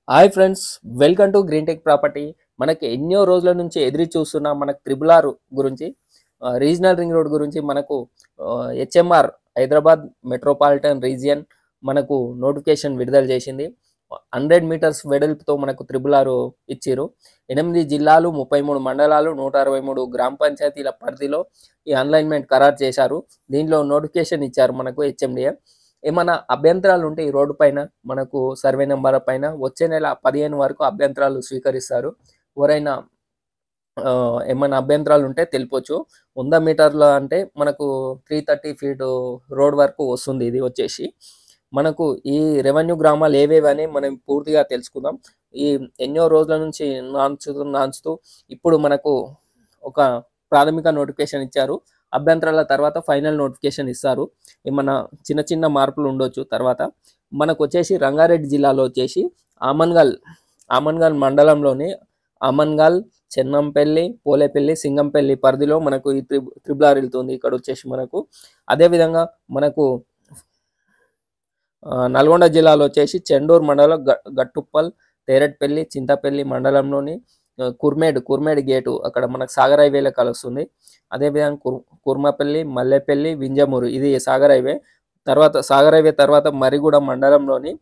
Hi friends, welcome to green tech property. మనకి ఎన్నో రోజుల నుంచి ఎదురు చూస్తున్న మనకు త్రిబుల్ ఆర్ గురించి, రీజనల్ రింగ్ రోడ్ గురించి మనకు హెచ్ఎంఆర్ హైదరాబాద్ మెట్రోపాలిటన్ రీజియన్ మనకు నోటిఫికేషన్ విడుదల చేసింది. 100 మీటర్స్ వెడల్పుతో మనకు త్రిబుల్ ఆర్ ఇచ్చిరు. 8 జిల్లాలు, 33 మండలాలు, 163 గ్రామ పంచాయతీల పరిధిలో ఈ అలైన్మెంట్ ఖరారు చేశారు. దీనిలో నోటిఫికేషన్ ఇచ్చారు మనకు హెచ్ఎండిఏ. ఏమైనా అభ్యంతరాలు ఉంటే ఈ రోడ్డు పైన మనకు సర్వే నెంబర్ పైన వచ్చే నెల 15 వరకు అభ్యంతరాలు స్వీకరిస్తారు. ఎవరైనా ఏమైనా అభ్యంతరాలు ఉంటే తెలిపొచ్చు. 100 మీటర్ల అంటే మనకు 330 ఫీట్ రోడ్ వరకు వస్తుంది. ఇది వచ్చేసి మనకు ఈ రెవెన్యూ గ్రామాలు ఏవేవని మనం పూర్తిగా తెలుసుకుందాం. ఈ ఎన్నో రోజుల నుంచి నాంచుతూ ఇప్పుడు మనకు ఒక ప్రాథమిక నోటిఫికేషన్ ఇచ్చారు. అభ్యంతరాల తర్వాత ఫైనల్ నోటిఫికేషన్ ఇస్తారు. ఏమన్నా చిన్న చిన్న మార్పులు ఉండొచ్చు. తర్వాత మనకు వచ్చేసి రంగారెడ్డి జిల్లాలో వచ్చేసి ఆమన్గల్ మండలంలోని ఆమన్గల్, చెన్నంపల్లి, పోలేపల్లి, సింగంపల్లి పరిధిలో మనకు ఈ త్రిబుల్ ఆర్ వెళ్తుంది. ఇక్కడ వచ్చేసి మనకు అదేవిధంగా మనకు నల్గొండ జిల్లాలో వచ్చేసి చెండూరు మండలం, గట్టుప్పల్, తేరట్పల్లి, చింతపల్లి మండలంలోని కుర్మేడ్ గేటు అక్కడ మనకు సాగర్ హైవేలో కలుస్తుంది. అదేవిధంగా కుర్మపల్లి, మల్లెపల్లి, వింజమూరు ఇది సాగర్ హైవే. తర్వాత సాగర్ హైవే తర్వాత మరిగూడ మండలంలోని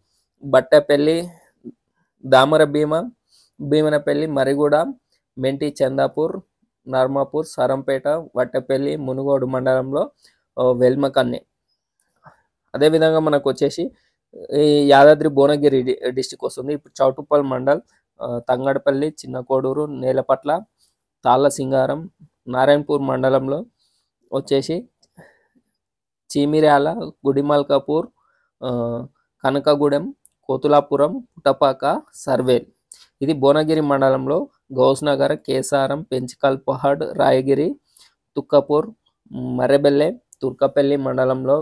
బట్టపల్లి, భీమనపల్లి, మరిగూడ, మెంటి, చందాపూర్, నర్మాపూర్, సరంపేట, వట్టపల్లి, మునుగోడు మండలంలో వెల్మకన్ని. అదేవిధంగా మనకు వచ్చేసి ఈ యాదాద్రి భువనగిరి డిస్టిక్ వస్తుంది. ఇప్పుడు చౌటుప్పల్ మండల్, తంగడపల్లి, చిన్న కోడూరు, నేలపట్ల, తాళ్ళ సింగారం, నారాయణపూర్ మండలంలో వచ్చేసి చీమిర్యాల, గుడిమల్కాపూర్, కనకగూడెం, కోతులాపురం, పుటపాక, సర్వేల్. ఇది భువనగిరి మండలంలో గౌస్నగర్, కేసారం, పెంచికల్ పహాడ్, రాయగిరి, తుక్కపూర్, మర్రెబెల్లె, తుర్కపల్లి మండలంలో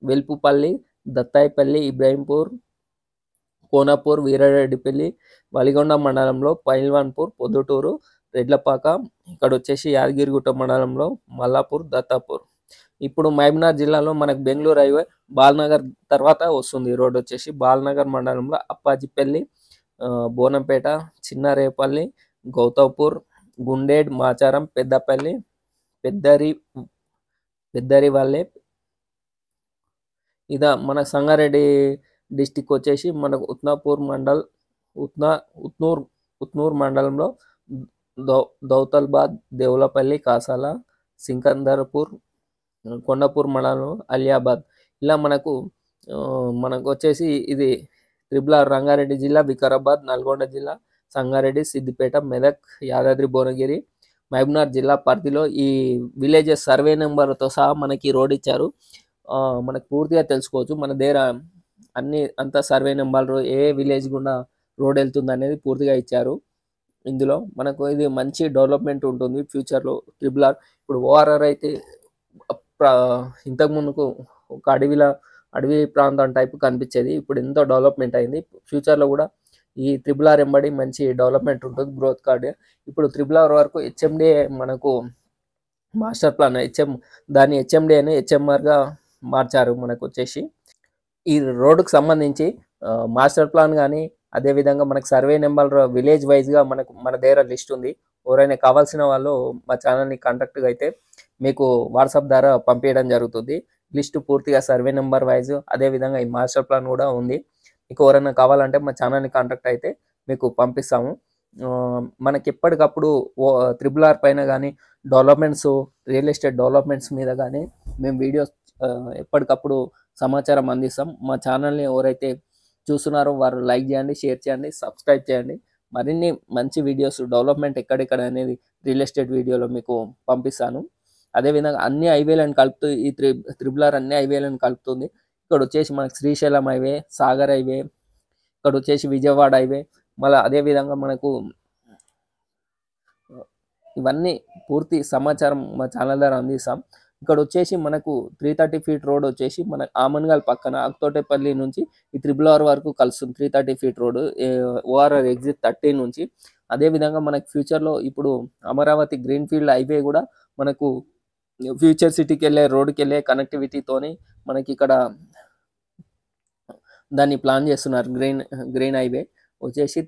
వెల్పుపల్లి, దత్తాయిపల్లి, ఇబ్రాహీంపూర్, కోనపూర్, వీరారెడ్డిపల్లి, వలిగొండ మండలంలో పైల్వాన్పూర్, పొద్దుటూరు, రెడ్లపాక. ఇక్కడ వచ్చేసి యాదగిరిగుట్ట మండలంలో మల్లాపూర్, దత్తాపూర్. ఇప్పుడు మహబూబ్నగర్ జిల్లాలో మనకు బెంగళూరు హైవే బాల్నగర్ తర్వాత వస్తుంది. రోడ్ వచ్చేసి బాల్నగర్ మండలంలో అప్పాజిపల్లి, బోనంపేట, చిన్నరేపల్లి, గౌతమ్పూర్, గుండేడ్, మాచారం, పెద్దపల్లి, పెద్దరివల్లె. ఇదా మన సంగారెడ్డి డిస్టిక్ వచ్చేసి మనకు ఉత్నూర్ మండలంలో దౌతల్బాద్, దేవులపల్లి, కాసాల, సికందర్పూర్, కొండపూర్ మండలం, అలియాబాద్. ఇలా మనకు వచ్చేసి ఇది త్రిబుల్ ఆర్ రంగారెడ్డి జిల్లా, వికారాబాద్, నల్గొండ జిల్లా, సంగారెడ్డి, సిద్దిపేట, మెదక్, యాదాద్రి భువనగిరి, మహబూబ్నగర్ జిల్లా పరిధిలో ఈ విలేజెస్ సర్వే నెంబర్తో సహా మనకి రోడ్ ఇచ్చారు. మనకు పూర్తిగా తెలుసుకోవచ్చు. మన దగ్గర అంతా సర్వే నెంబర్, ఏ విలేజ్ గుండా రోడ్ వెళ్తుంది అనేది పూర్తిగా ఇచ్చారు. ఇందులో మనకు ఇది మంచి డెవలప్మెంట్ ఉంటుంది ఫ్యూచర్లో త్రిబుల్ ఆర్. ఇప్పుడు ఓఆర్ఆర్ అయితే ఇంతకు ముందుకు ఒక అడవి ప్రాంతం టైపు కనిపించేది. ఇప్పుడు ఎంతో డెవలప్మెంట్ అయింది. ఫ్యూచర్లో కూడా ఈ త్రిబుల్ ఆర్ ఎంబడి మంచి డెవలప్మెంట్ ఉంటుంది, గ్రోత్ కార్డ్. ఇప్పుడు త్రిబుల్ ఆర్ వరకు హెచ్ఎండిఏ మనకు మాస్టర్ ప్లాన్ దాన్ని హెచ్ఎండిఏ అని హెచ్ఎంఆర్గా మార్చారు. మనకు వచ్చేసి ఈ రోడ్డుకు సంబంధించి మాస్టర్ ప్లాన్ కానీ, అదేవిధంగా మనకు సర్వే నెంబర్ విలేజ్ వైజ్గా మన దగ్గర లిస్ట్ ఉంది. ఎవరైనా కావాల్సిన వాళ్ళు మా ఛానల్ని కాంటాక్ట్గా అయితే మీకు వాట్సాప్ ద్వారా పంపించడం జరుగుతుంది. లిస్టు పూర్తిగా సర్వే నెంబర్ వైజ్, అదేవిధంగా ఈ మాస్టర్ ప్లాన్ కూడా ఉంది. మీకు ఎవరైనా కావాలంటే మా ఛానల్ని కాంటాక్ట్ అయితే మీకు పంపిస్తాము. మనకి ఎప్పటికప్పుడు త్రిబుల్ ఆర్ పైన కానీ, డెవలప్మెంట్స్, రియల్ ఎస్టేట్ డెవలప్మెంట్స్ మీద కానీ మేము వీడియోస్ ఎప్పటికప్పుడు సమాచారం అందిస్తాం. మా ఛానల్ని ఎవరైతే చూస్తున్నారో వారు లైక్ చేయండి, షేర్ చేయండి, సబ్స్క్రైబ్ చేయండి. మరిన్ని మంచి వీడియోస్, డెవలప్మెంట్ ఎక్కడెక్కడ అనేది రియల్ ఎస్టేట్ వీడియోలో మీకు పంపిస్తాను. అదేవిధంగా అన్ని హైవేలను కలుపుతూ ఈ త్రిబుల్ ఆర్ అన్ని హైవేలను కలుపుతుంది. ఇక్కడ వచ్చేసి మనకు శ్రీశైలం హైవే, సాగర్ హైవే, ఇక్కడ వచ్చేసి విజయవాడ హైవే. మళ్ళీ అదేవిధంగా మనకు ఇవన్నీ పూర్తి సమాచారం మా ఛానల్ ద్వారా అందిస్తాం. ఇక్కడ వచ్చేసి మనకు 330 ఫీట్ రోడ్ వచ్చేసి మన ఆమన్గల్ పక్కన అక్తోటేపల్లి నుంచి ఈ త్రిబుల్ ఆర్ వరకు కలుస్తుంది. 330 ఫీట్ రోడ్ ఓఆర్ఆర్ ఎగ్జిట్ 30 నుంచి. అదేవిధంగా మనకు ఫ్యూచర్లో ఇప్పుడు అమరావతి గ్రీన్ఫీల్డ్ హైవే కూడా మనకు ఫ్యూచర్ సిటీకి వెళ్ళే రోడ్కి వెళ్ళే కనెక్టివిటీతోని మనకి ఇక్కడ దాన్ని ప్లాన్ చేస్తున్నారు, గ్రీన్ హైవే. వచ్చేసి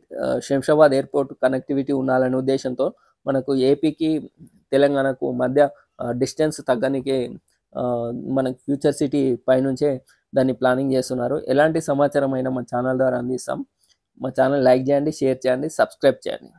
శంషాబాద్ ఎయిర్పోర్ట్ కనెక్టివిటీ ఉండాలనే ఉద్దేశంతో మనకు ఏపీకి తెలంగాణకు మధ్య డిస్టెన్స్ తగ్గనికి మనకు ఫ్యూచర్ సిటీ పైనుంచే దాన్ని ప్లానింగ్ చేస్తున్నారు. ఎలాంటి సమాచారం అయినా మా ఛానల్ ద్వారా అందిస్తాం. మా ఛానల్ లైక్ చేయండి, షేర్ చేయండి, సబ్స్క్రైబ్ చేయండి.